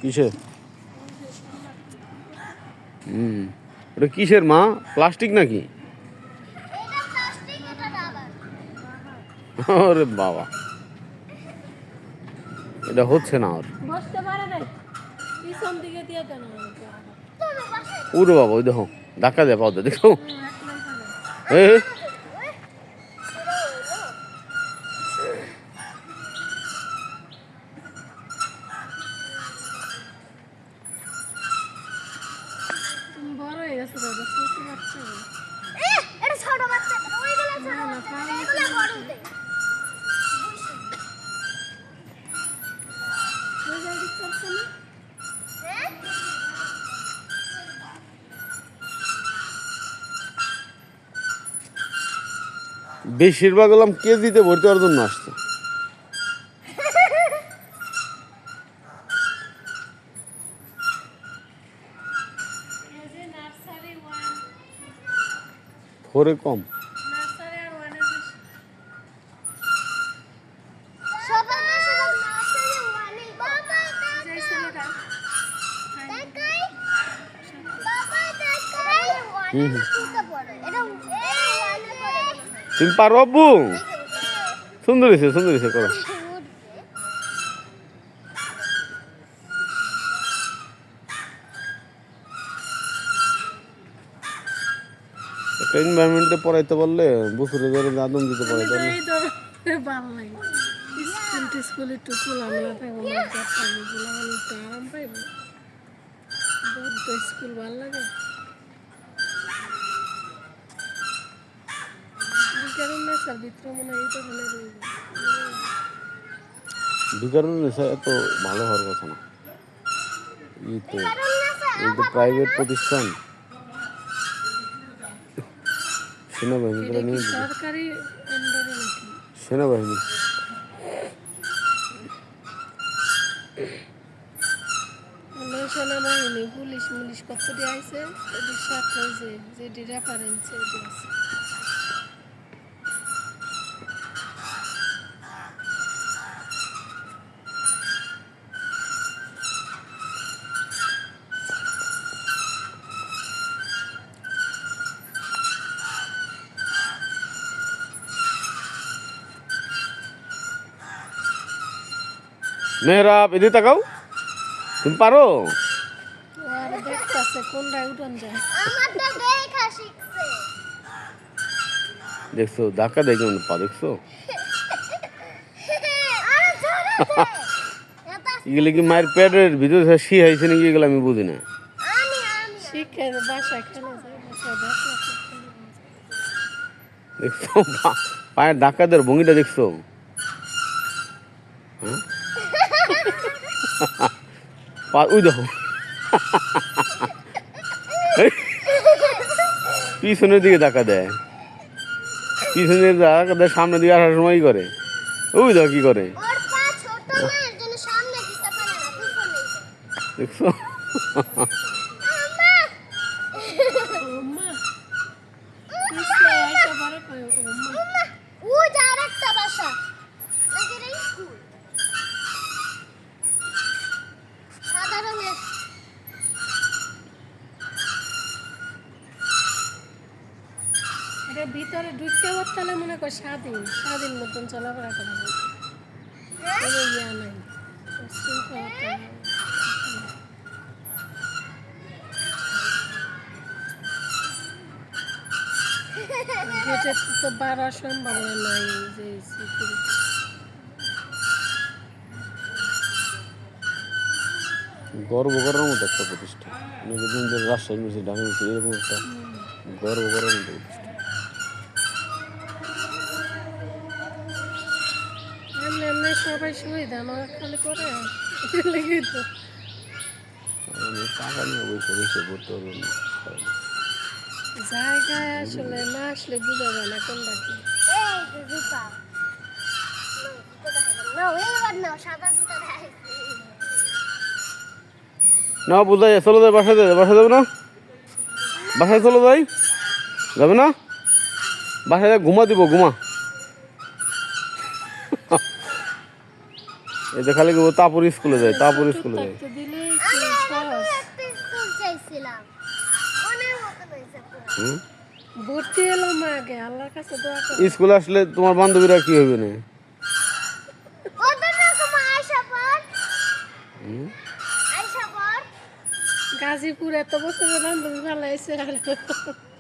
কিসের? ওটা কিসের মা? প্লাস্টিক নাকি? আরে বাবা, এটা হচ্ছে না ওর। ওরে বাবা, ওই দেখো ধাক্কা দেয় পাওয়া, দেখো। বড় হয়ে গেছে দাদা, ছোট বাচ্চা। এটা ছোট বাচ্চা, ওইগুলো ছোট বাচ্চা, এগুলো বড়দের। বেশিরভাগ হলাম কেজিতে ভর্তি হওয়ার জন্য আসছে। ফোরে কম। তুমি পারো আব্বু? সুন্দর হয়েছে, সুন্দর হয়েছে, করো। একটা এনভায়রনমেন্টে পড়াইতে পারলে বছরে ধরে আদম দিতে পড়াইতে পারলে ভালো লাগে। স্কুল একটু খোলামেলা থাকবো না, একটু আরাম পাইব। স্কুল ভালো লাগে। এত ভালো হওয়ার কথা না। এই তো প্রাইভেট প্রতিষ্ঠান, সেনাবাহিনী করে নিয়ে সরকারি সেনাবাহিনী সেনাবাহিনী পুলিশ মুলিশ কত দিয়ে আইছে, এদের সাথে যে রেফারেন্স আছে। মেহরাব, এদিকে তাকাও। তুমি পারো? দেখছো ধাক্কা দেয় কেমন পা, দেখছো? এগুলো কি মায়ের পেটের ভিতরে শিখাইছে নাকি, এগুলো আমি বুঝি না। দেখছো পায়ের ধাক্কা দেওয়ার ভঙ্গিটা দেখছো? ওই দেখো পিছনের দিকে ধাক্কা দেয়, পিছনের ধাক্কা দেয়, সামনের দিকে আসার সময় করে। ওই দেখো কি করে, দেখছো? ভিতরে ঢুকতে পারতালে মনে কর স্বাধীন মতন চলাফেরা করা যায়। গেটের তো বাড়ার সম্ভাবনা নাই, যে গর্ব করার মতো একটা প্রতিষ্ঠান, রাজশাহী মিউনিসিপালিটি, ঢাকা মিউনিসিপালিটি, এরকম একটা গর্ব করার মতো প্রতিষ্ঠান। সবাই সুবিধা আমার খালি করে লেগে তো টাকা নিয়ে বসে বসে পড়তে পারবেন না। জায়গায় আসলে না আসলে বুঝা যায় না কোনটা কি। না বোঝা যায়, চলো যাই বাসায়, বাসায় যাবে না? বাসায় চলো যাই, যাবে না? বাসায় ঘুমা দিব, ঘুমা। এতে খালি তারপর স্কুলে যায়, তারপর স্কুলে যায়। আমি স্কুল এরকম সহজ একটা স্কুল চাইছিলাম মনের মতো হয়েছে পুরো। হুম? ভর্তি এলাম আগে আল্লাহর কাছে দোয়া করো স্কুলে আসলে তোমার বান্ধবীরা কি হবে না? ওদের রকম আয়সা পর হুম? আয়সা পর গাজীপুর এত বছরের বান্ধবী ভালো হয়েছে